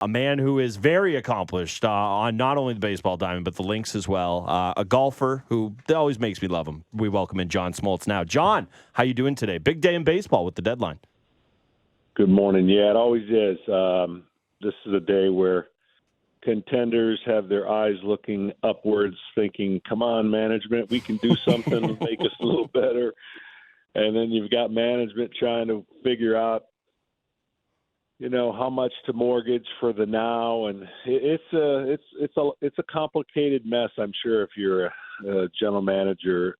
a man who is very accomplished on not only the baseball diamond, but the links as well. A golfer who always makes me love him. We welcome in John Smoltz now. John, how you doing today? Big day in baseball with the deadline. Good morning. Yeah, it always is. This is a day where contenders have their eyes looking upwards, thinking, come on, management, we can do something to make us a little better. And then you've got management trying to figure out, how much to mortgage for the now. And it's a complicated mess, I'm sure, if you're a general manager.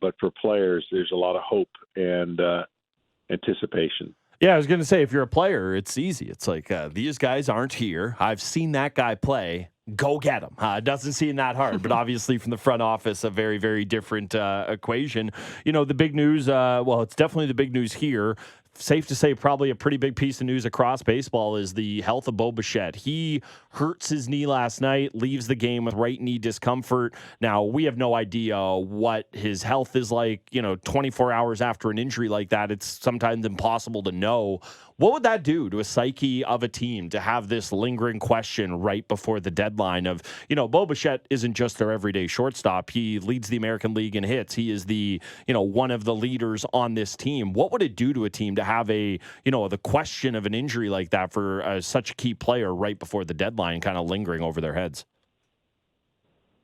But for players, there's a lot of hope and anticipation. Yeah, I was going to say, if you're a player, it's easy. It's like, these guys aren't here. I've seen that guy play. Go get him. It doesn't seem that hard, but obviously from the front office, a very, very different equation. The big news, it's definitely the big news here. Safe to say probably a pretty big piece of news across baseball is the health of Bo Bichette. He hurts his knee last night, leaves the game with right knee discomfort. Now, we have no idea what his health is like, 24 hours after an injury like that. It's sometimes impossible to know. What would that do to a psyche of a team to have this lingering question right before the deadline of, Bo Bichette isn't just their everyday shortstop. He leads the American League in hits. He is the, one of the leaders on this team. What would it do to a team to have the question of an injury like that for such a key player right before the deadline kind of lingering over their heads?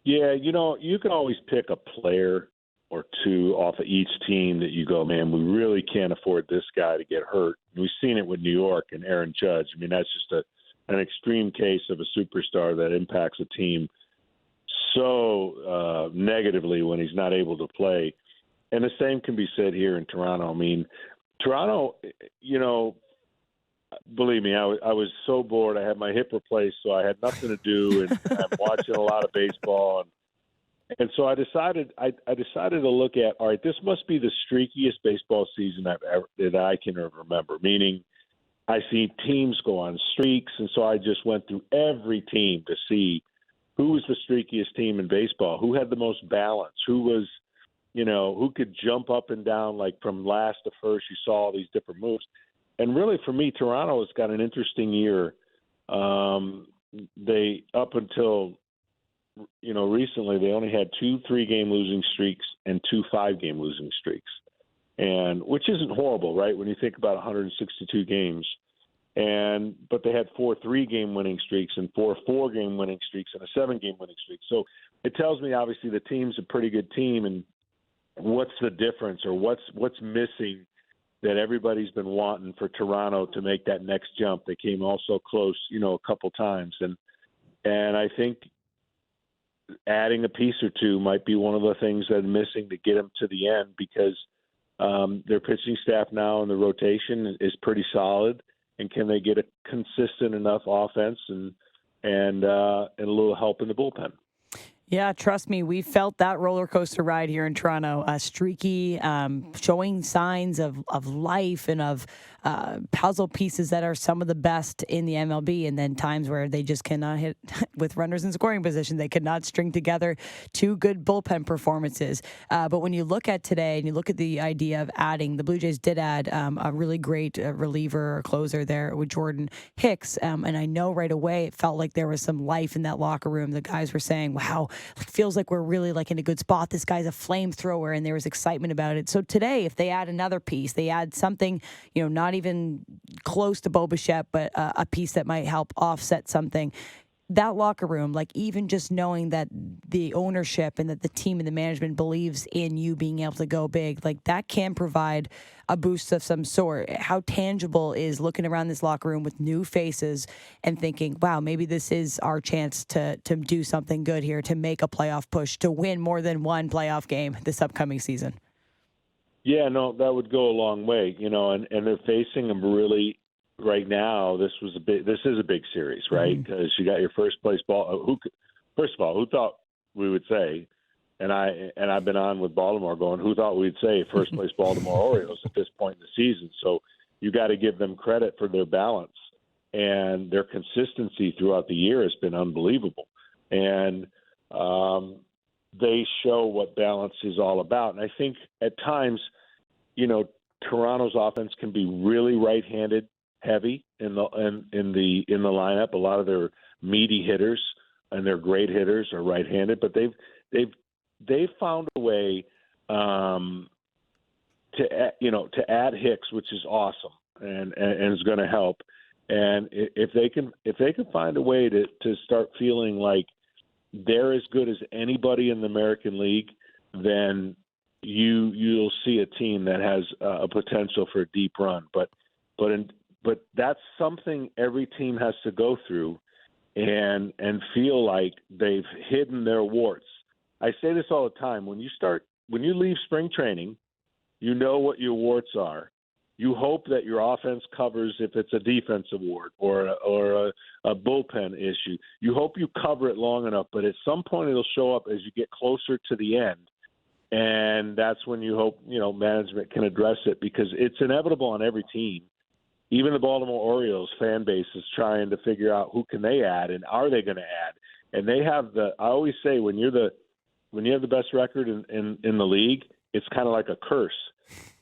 Yeah, you can always pick a player or two off of each team that you go, man, we really can't afford this guy to get hurt. We've seen it with New York and Aaron Judge. I mean, that's just an extreme case of a superstar that impacts a team so negatively when he's not able to play. And the same can be said here in Toronto. I mean, Toronto, believe me, I was so bored. I had my hip replaced, so I had nothing to do, and I'm watching a lot of baseball. And so I decided to look at, all right, this must be the streakiest baseball season that I can remember, meaning I see teams go on streaks. And so I just went through every team to see who was the streakiest team in baseball, who had the most balance, who was, who could jump up and down, like from last to first. You saw all these different moves. And really for me, Toronto has got an interesting year. They, up until recently, they only had 2 3-game losing streaks and 2 5-game losing streaks, and which isn't horrible, right? When you think about 162 games, but they had 4 3-game winning streaks and 4 4-game winning streaks and a 7-game winning streak. So it tells me obviously the team's a pretty good team, and what's the difference or what's missing that everybody's been wanting for Toronto to make that next jump. They came also close, a couple times, and I think adding a piece or two might be one of the things that are missing to get them to the end, because their pitching staff now in the rotation is pretty solid. And can they get a consistent enough offense and a little help in the bullpen? Yeah, trust me, we felt that roller coaster ride here in Toronto. Streaky, showing signs of life and of puzzle pieces that are some of the best in the MLB, and then times where they just cannot hit with runners in scoring position. They could not string together 2 good bullpen performances. But when you look at today and you look at the idea of adding, the Blue Jays did add a really great reliever or closer there with Jordan Hicks. And I know right away it felt like there was some life in that locker room. The guys were saying, wow, it feels like we're really in a good spot. This guy's a flamethrower, and there was excitement about it. So today, if they add another piece, they add something, not even close to Bo Bichette, but a piece that might help offset something. That locker room, even just knowing that the ownership and that the team and the management believes in you being able to go big, that can provide a boost of some sort. How tangible is looking around this locker room with new faces and thinking, wow, maybe this is our chance to do something good here, to make a playoff push, to win more than one playoff game this upcoming season? Yeah, no, that would go a long way, and they're facing them really right now. This is a big series, right? Because you got your first place ball. First of all, who thought we would say, and I've been on with Baltimore going, who thought we'd say first place Baltimore Orioles at this point in the season? So you got to give them credit for their balance, and their consistency throughout the year has been unbelievable. And they show what balance is all about. And I think at times, Toronto's offense can be really right-handed heavy in the lineup. A lot of their meaty hitters and their great hitters are right-handed, but they've found a way to add Hicks, which is awesome and is going to help. And if they can find a way to start feeling like they're as good as anybody in the American League, then you'll see a team that has a potential for a deep run. But that's something every team has to go through and feel like they've hidden their warts. I say this all the time. When you leave spring training, you know what your warts are. You hope that your offense covers if it's a defensive wart or a bullpen issue. You hope you cover it long enough, but at some point it'll show up as you get closer to the end. And that's when you hope, management can address it, because it's inevitable on every team. Even the Baltimore Orioles fan base is trying to figure out who can they add and are they going to add. And they have I always say when you have the best record in the league, it's kind of like a curse,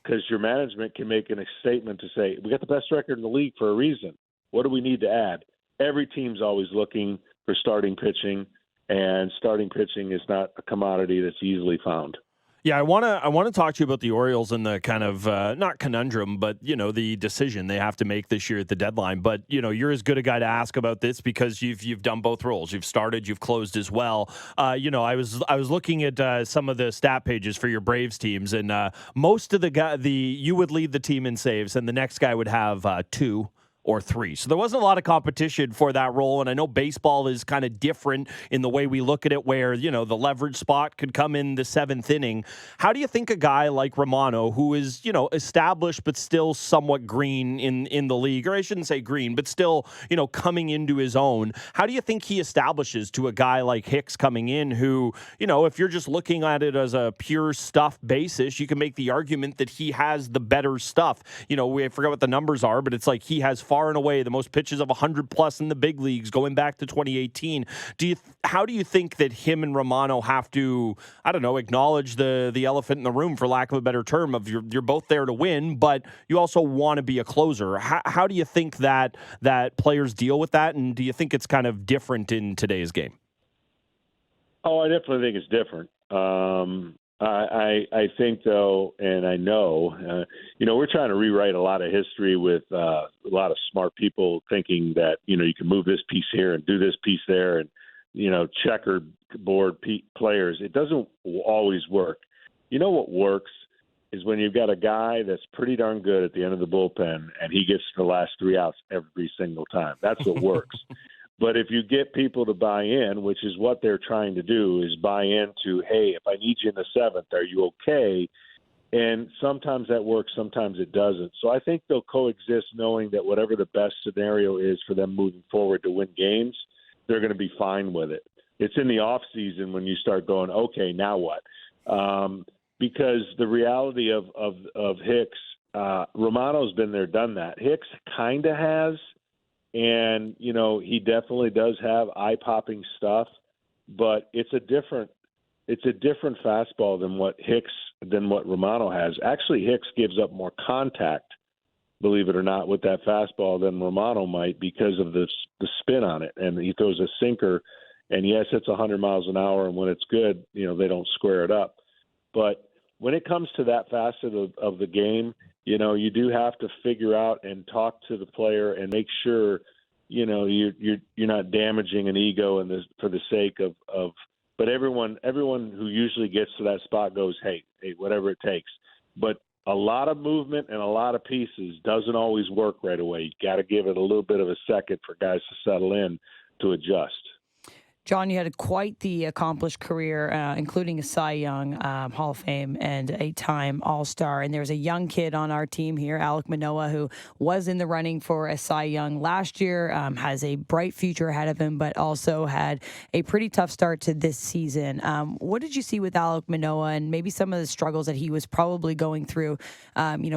because your management can make a statement to say, we got the best record in the league for a reason. What do we need to add? Every team's always looking for starting pitching, and starting pitching is not a commodity that's easily found. Yeah, I want to talk to you about the Orioles and the kind of not conundrum, but the decision they have to make this year at the deadline. But you're as good a guy to ask about this because you've done both roles. You've started, you've closed as well. I was looking at some of the stat pages for your Braves teams, and most of you would lead the team in saves, and the next guy would have 2 or 3. So there wasn't a lot of competition for that role. And I know baseball is kind of different in the way we look at it, where, the leverage spot could come in the 7th inning. How do you think a guy like Romano, who is, established but still somewhat green in the league, or I shouldn't say green, but still, coming into his own, how do you think he establishes to a guy like Hicks coming in who, if you're just looking at it as a pure stuff basis, you can make the argument that he has the better stuff. I forget what the numbers are, but it's like he has far and away the most pitches of 100 plus in the big leagues going back to 2018. How do you think that him and Romano have to, acknowledge the elephant in the room, for lack of a better term, of you're both there to win, but you also want to be a closer? How do you think that players deal with that, and do you think it's kind of different in today's game? Oh, I definitely think it's different. I think, though, and I know, we're trying to rewrite a lot of history with a lot of smart people thinking that, you can move this piece here and do this piece there and, checkerboard players. It doesn't always work. What works is when you've got a guy that's pretty darn good at the end of the bullpen and he gets the last 3 outs every single time. That's what works. But if you get people to buy in, which is what they're trying to do, is buy into, hey, if I need you in the 7th, are you okay? And sometimes that works, sometimes it doesn't. So I think they'll coexist, knowing that whatever the best scenario is for them moving forward to win games, they're going to be fine with it. It's in the off season when you start going, okay, now what? Because the reality of Hicks, Romano's been there, done that. Hicks kind of has. And, he definitely does have eye-popping stuff, but it's a different fastball than what Romano has. Actually, Hicks gives up more contact, believe it or not, with that fastball than Romano might, because of the spin on it. And he throws a sinker, and yes, it's 100 miles an hour, and when it's good, they don't square it up. But when it comes to that facet of the game, you do have to figure out and talk to the player and make sure, you're not damaging an ego for the sake of. But everyone who usually gets to that spot goes, hey, whatever it takes. But a lot of movement and a lot of pieces doesn't always work right away. You got to give it a little bit of a second for guys to settle in, to adjust. John, you had quite the accomplished career, including a Cy Young Hall of Fame and 8-time All-Star. And there's a young kid on our team here, Alek Manoah, who was in the running for a Cy Young last year, has a bright future ahead of him, but also had a pretty tough start to this season. What did you see with Alek Manoah, and maybe some of the struggles that he was probably going through,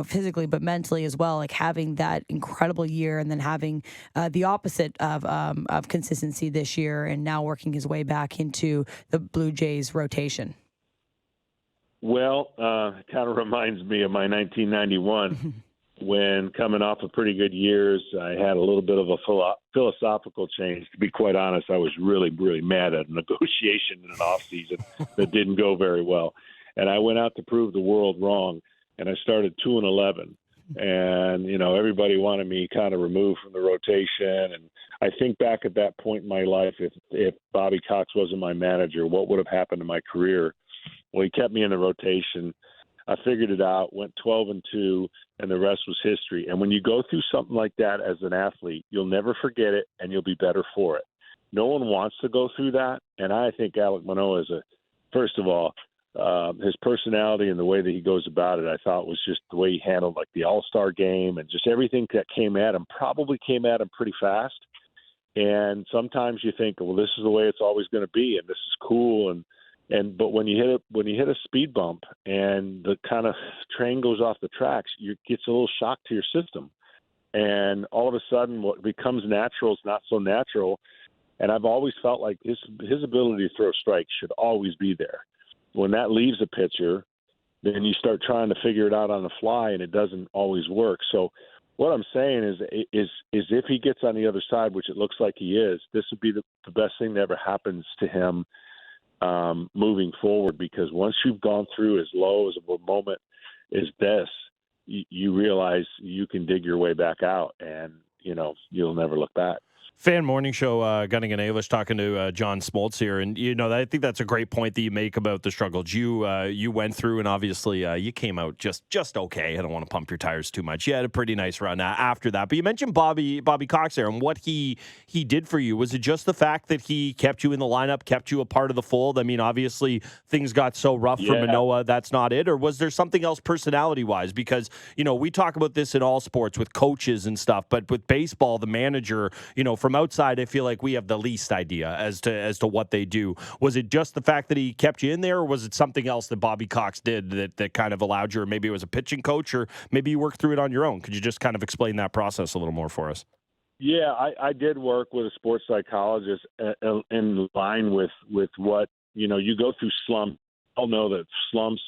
physically, but mentally as well, like having that incredible year and then having the opposite of consistency this year, and now working his way back into the Blue Jays rotation? Well, it kind of reminds me of my 1991 when coming off of pretty good years, I had a little bit of a philosophical change. To be quite honest, I was really, really mad at a negotiation in an offseason that didn't go very well. And I went out to prove the world wrong, and I started 2-11. And, you know, everybody wanted me kind of removed from the rotation. And I think back at that point in my life, if Bobby Cox wasn't my manager, what would have happened to my career? Well, he kept me in the rotation. I figured it out, went 12-2, and the rest was history. And when you go through something like that as an athlete, you'll never forget it, and you'll be better for it. No one wants to go through that, and I think Alek Manoah is first of all, his personality and the way that he goes about it, I thought was just the way he handled like the All-Star game and just everything that came at him probably came at him pretty fast. And sometimes you think, well, this is the way it's always going to be, and this is cool, but when you hit a speed bump and the kind of train goes off the tracks, you gets a little shock to your system, and all of a sudden what becomes natural is not so natural. And I've always felt like his ability to throw strikes should always be there. When that leaves a pitcher, then you start trying to figure it out on the fly, and it doesn't always work. So what I'm saying is if he gets on the other side, which it looks like he is, this would be the best thing that ever happens to him moving forward, because once you've gone through as low as a moment as this, you realize you can dig your way back out, and, you know, you'll never look back. Fan Morning Show, Gunning and Ailish talking to John Smoltz here. And, you know, I think that's a great point that you make about the struggles you went through. And obviously you came out just okay. I don't want to pump your tires too much. You had a pretty nice run after that. But you mentioned Bobby Cox there and what he did for you. Was it just the fact that he kept you in the lineup, kept you a part of the fold? I mean, obviously things got so rough for Manoah. That's not it. Or was there something else personality-wise? Because, you know, we talk about this in all sports with coaches and stuff. But with baseball, the manager, you know, from outside, I feel like we have the least idea as to what they do. Was it just the fact that he kept you in there, or was it something else that Bobby Cox did that kind of allowed you, or maybe it was a pitching coach, or maybe you worked through it on your own? Could you just kind of explain that process a little more for us? Yeah, I did work with a sports psychologist in line with what, you know, you go through slumps. I'll know that slumps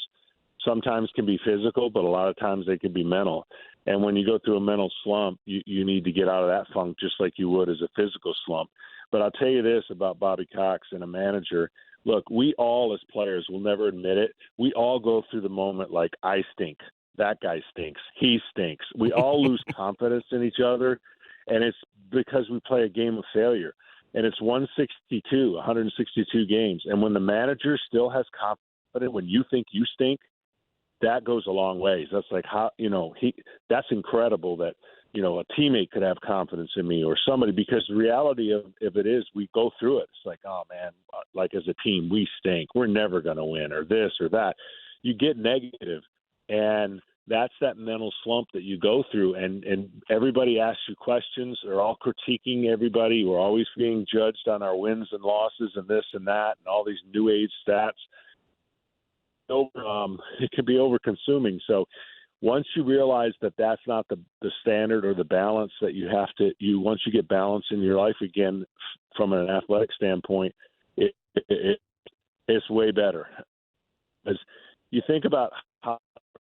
sometimes can be physical, but a lot of times they can be mental. And when you go through a mental slump, you need to get out of that funk just like you would as a physical slump. But I'll tell you this about Bobby Cox and a manager. Look, we all as players will never admit it. We all go through the moment like, I stink. That guy stinks. He stinks. We all lose confidence in each other, and it's because we play a game of failure. And it's 162 games. And when the manager still has confidence when you think you stink, that goes a long ways. That's like how, you know, that's incredible that, you know, a teammate could have confidence in me or somebody, because the reality of it is we go through it. It's like, oh man, like as a team, we stink. We're never going to win or this or that. You get negative, and that's that mental slump that you go through. And everybody asks you questions. They're all critiquing everybody. We're always being judged on our wins and losses and this and that and all these new age stats. It can be over-consuming. So once you realize that that's not the standard or the balance that you have to, once you get balance in your life again from an athletic standpoint, it's way better. As you think about how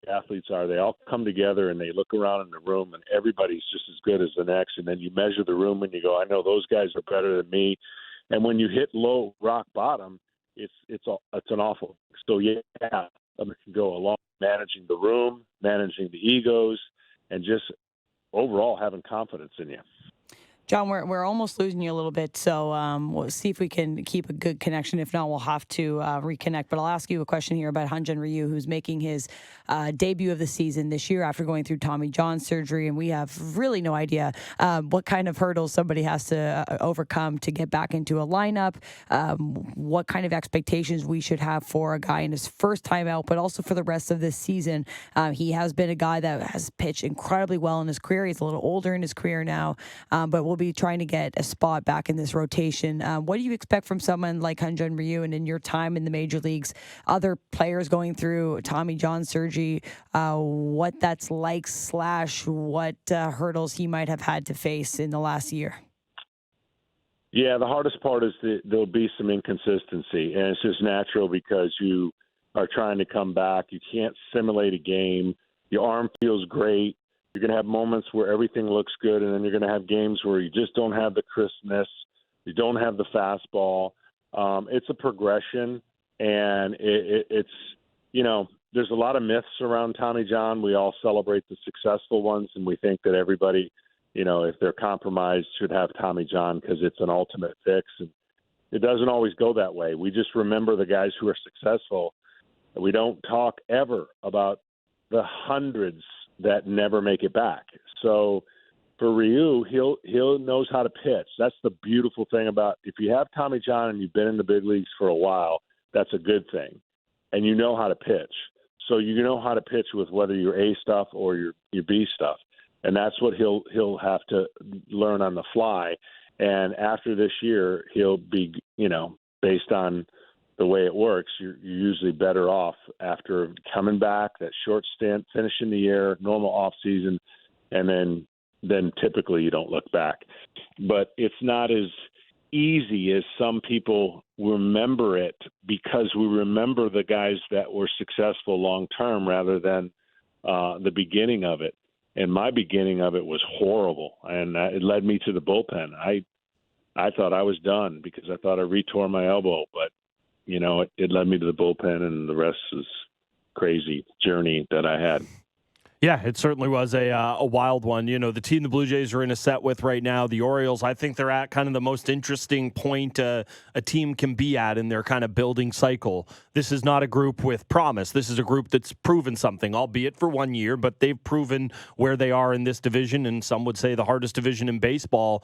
athletes are, they all come together and they look around in the room and everybody's just as good as the next. And then you measure the room and you go, I know those guys are better than me. And when you hit low rock bottom, it's an awful. So yeah, it can go along managing the room, managing the egos, and just overall having confidence in you. John, we're almost losing you a little bit, so we'll see if we can keep a good connection. If not, we'll have to reconnect. But I'll ask you a question here about Hyun-Jin Ryu, who's making his debut of the season this year after going through Tommy John surgery, and we have really no idea what kind of hurdles somebody has to overcome to get back into a lineup, what kind of expectations we should have for a guy in his first time out, but also for the rest of this season. He has been a guy that has pitched incredibly well in his career. He's a little older in his career now, but we'll be trying to get a spot back in this rotation. What do you expect from someone like Hyun-Jin Ryu, and in your time in the major leagues, other players going through Tommy John surgery, what that's like / what hurdles he might have had to face in the last year? Yeah, the hardest part is that there'll be some inconsistency, and it's just natural because you are trying to come back. You can't simulate a game. Your arm feels great. You're going to have moments where everything looks good, and then you're going to have games where you just don't have the crispness. You don't have the fastball. It's a progression, and it's, there's a lot of myths around Tommy John. We all celebrate the successful ones, and we think that everybody, if they're compromised, should have Tommy John because it's an ultimate fix. And it doesn't always go that way. We just remember the guys who are successful. We don't talk ever about the hundreds that never make it back. So for Ryu, he'll knows how to pitch. That's the beautiful thing about, if you have Tommy John and you've been in the big leagues for a while, that's a good thing. And you know how to pitch. So you know how to pitch with whether you're A stuff or your B stuff. And that's what he'll have to learn on the fly. And after this year, he'll be, based on the way it works, you're usually better off after coming back, that short stint, finishing the year, normal off season, and then typically you don't look back. But it's not as easy as some people remember it, because we remember the guys that were successful long term rather than the beginning of it. And my beginning of it was horrible, and it led me to the bullpen. I thought I was done because I thought I retore my elbow, but it led me to the bullpen, and the rest is crazy journey that I had. Yeah, it certainly was a wild one. The team the Blue Jays are in a set with right now, the Orioles, I think they're at kind of the most interesting point a team can be at in their kind of building cycle. This is not a group with promise. This is a group that's proven something, albeit for 1 year, but they've proven where they are in this division, and some would say the hardest division in baseball.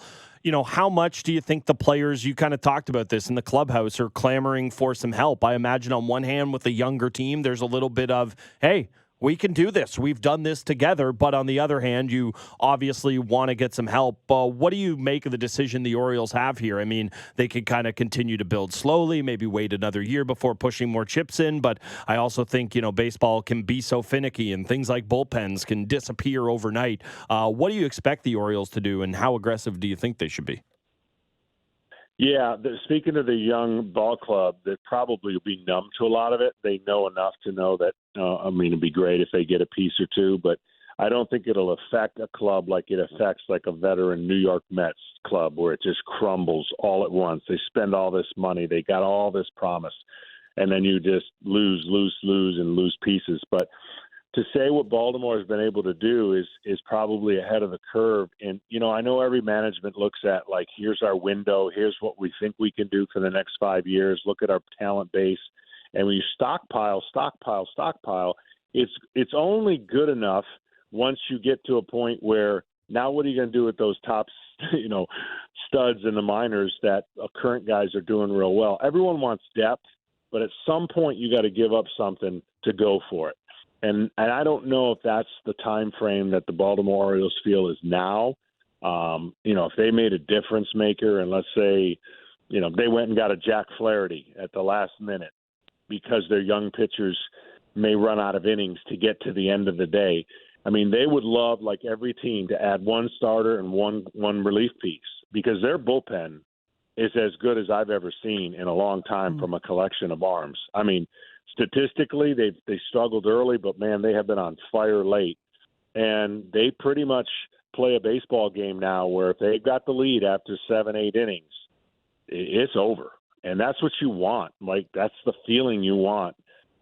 How much do you think the players, you kind of talked about this in the clubhouse, are clamoring for some help? I imagine on one hand with a younger team, there's a little bit of, hey, we can do this. We've done this together. But on the other hand, you obviously want to get some help. What do you make of the decision the Orioles have here? I mean, they could kind of continue to build slowly, maybe wait another year before pushing more chips in. But I also think, baseball can be so finicky, and things like bullpens can disappear overnight. What do you expect the Orioles to do, and how aggressive do you think they should be? Yeah, speaking of the young ball club, they probably will be numb to a lot of it. They know enough to know that, it'd be great if they get a piece or two, but I don't think it'll affect a club like it affects like a veteran New York Mets club where it just crumbles all at once. They spend all this money. They got all this promise, and then you just lose, and lose pieces. But to say what Baltimore has been able to do is probably ahead of the curve. And, I know every management looks at, like, here's our window, here's what we think we can do for the next 5 years, look at our talent base. And when you stockpile, it's only good enough once you get to a point where now what are you going to do with those top, studs in the minors that current guys are doing real well? Everyone wants depth, but at some point you got to give up something to go for it. And I don't know if that's the time frame that the Baltimore Orioles feel is now. If they made a difference maker, and let's say, they went and got a Jack Flaherty at the last minute because their young pitchers may run out of innings to get to the end of the day. I mean, they would love, like every team, to add one starter and one relief piece, because their bullpen is as good as I've ever seen in a long time from a collection of arms. I mean, statistically, they struggled early, but, man, they have been on fire late. And they pretty much play a baseball game now where if they got the lead after 7-8 innings, it's over. And that's what you want. Like, that's the feeling you want.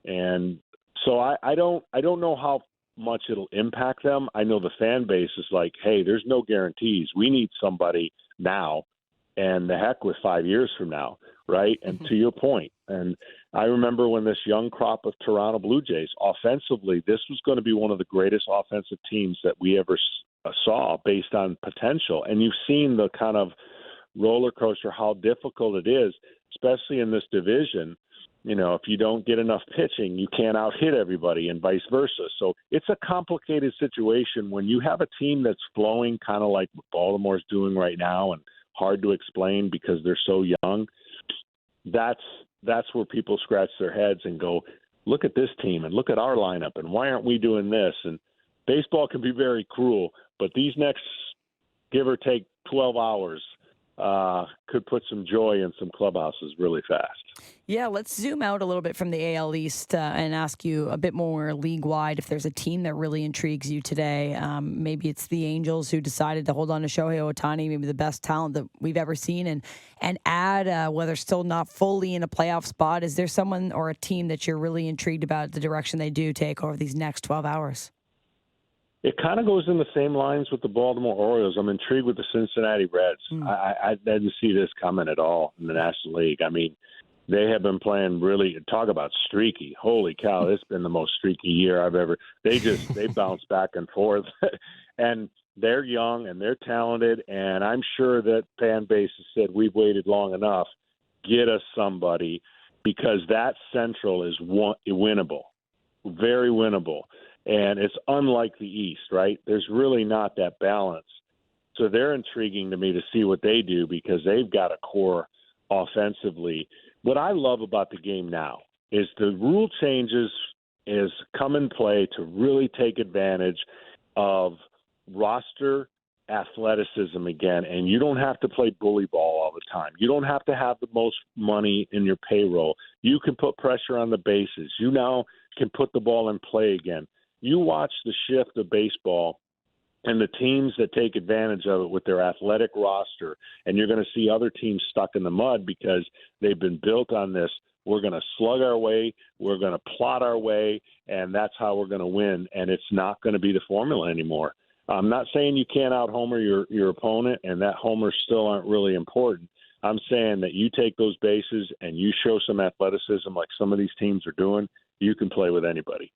And so I don't know how much it'll impact them. I know the fan base is like, hey, there's no guarantees. We need somebody now, and the heck with 5 years from now, right? And to your point, and I remember when this young crop of Toronto Blue Jays, offensively, this was going to be one of the greatest offensive teams that we ever saw based on potential. And you've seen the kind of roller coaster, how difficult it is, especially in this division. If you don't get enough pitching, you can't out-hit everybody, and vice versa. So it's a complicated situation when you have a team that's flowing, kind of like what Baltimore's doing right now, and hard to explain because they're so young. That's where people scratch their heads and go, look at this team and look at our lineup, and why aren't we doing this? And baseball can be very cruel, but these next, give or take 12 hours, could put some joy in some clubhouses really fast. Yeah, let's zoom out a little bit from the AL East and ask you a bit more league-wide if there's a team that really intrigues you today. Maybe it's the Angels who decided to hold on to Shohei Ohtani, maybe the best talent that we've ever seen, and add, whether still not fully in a playoff spot. Is there someone or a team that you're really intrigued about the direction they do take over these next 12 hours? It kind of goes in the same lines with the Baltimore Orioles. I'm intrigued with the Cincinnati Reds. I didn't see this coming at all in the National League. I mean, they have been playing really – talk about streaky. Holy cow, it's been the most streaky year I've ever – they bounce back and forth. And they're young and they're talented, and I'm sure that fan base has said, we've waited long enough. Get us somebody, because that Central is winnable, very winnable. And it's unlike the East, right? There's really not that balance. So they're intriguing to me to see what they do, because they've got a core offensively. What I love about the game now is the rule changes is come in play to really take advantage of roster athleticism again. And you don't have to play bully ball all the time. You don't have to have the most money in your payroll. You can put pressure on the bases. You now can put the ball in play again. You watch the shift of baseball and the teams that take advantage of it with their athletic roster, and you're going to see other teams stuck in the mud because they've been built on this. We're going to slug our way, we're going to plot our way, and that's how we're going to win, and it's not going to be the formula anymore. I'm not saying you can't out-homer your opponent, and that homers still aren't really important. I'm saying that you take those bases and you show some athleticism like some of these teams are doing, you can play with anybody.